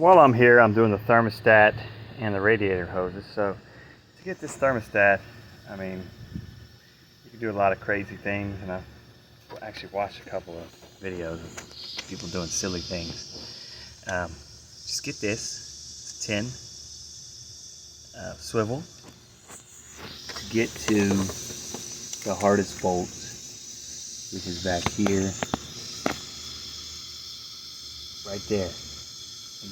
while I'm here, I'm doing the thermostat and the radiator hoses. So to get this thermostat, I mean, you can do a lot of crazy things, and I've actually watched a couple of videos of people doing silly things. Just get this, it's a tin swivel to get to the hardest bolt, which is back here, right there.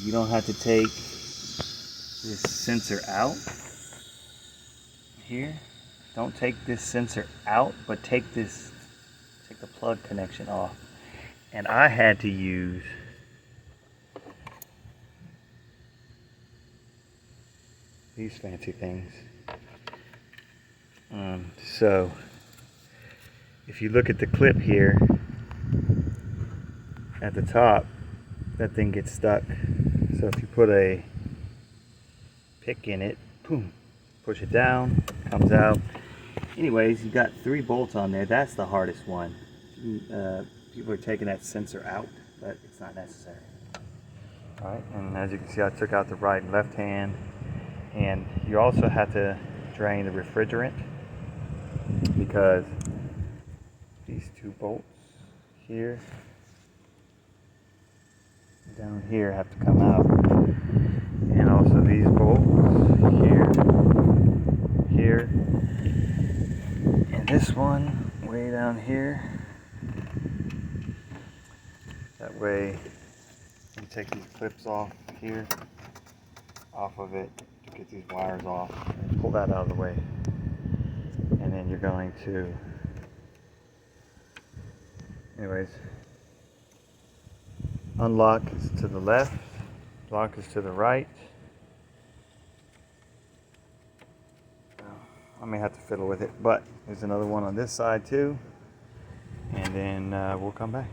You don't have to take this sensor out here. Don't take this sensor out, but take the plug connection off. And I had to use these fancy things. So if you look at the clip here at the top, that thing gets stuck. So if you put a pick in it, boom, push it down, comes out. Anyways, you got 3 bolts on there. That's the hardest one. People are taking that sensor out, but it's not necessary. All right, and as you can see, I took out the right and left hand, and you also have to drain the refrigerant, because these 2 bolts here down here have to come out, and also these bolts here, and this one way down here. That way you take these clips off here, off of it, to get these wires off, and pull that out of the way. And then you're going to, anyways, unlock is to the left, lock is to the right. I may have to fiddle with it, but there's another one on this side too, and then we'll come back.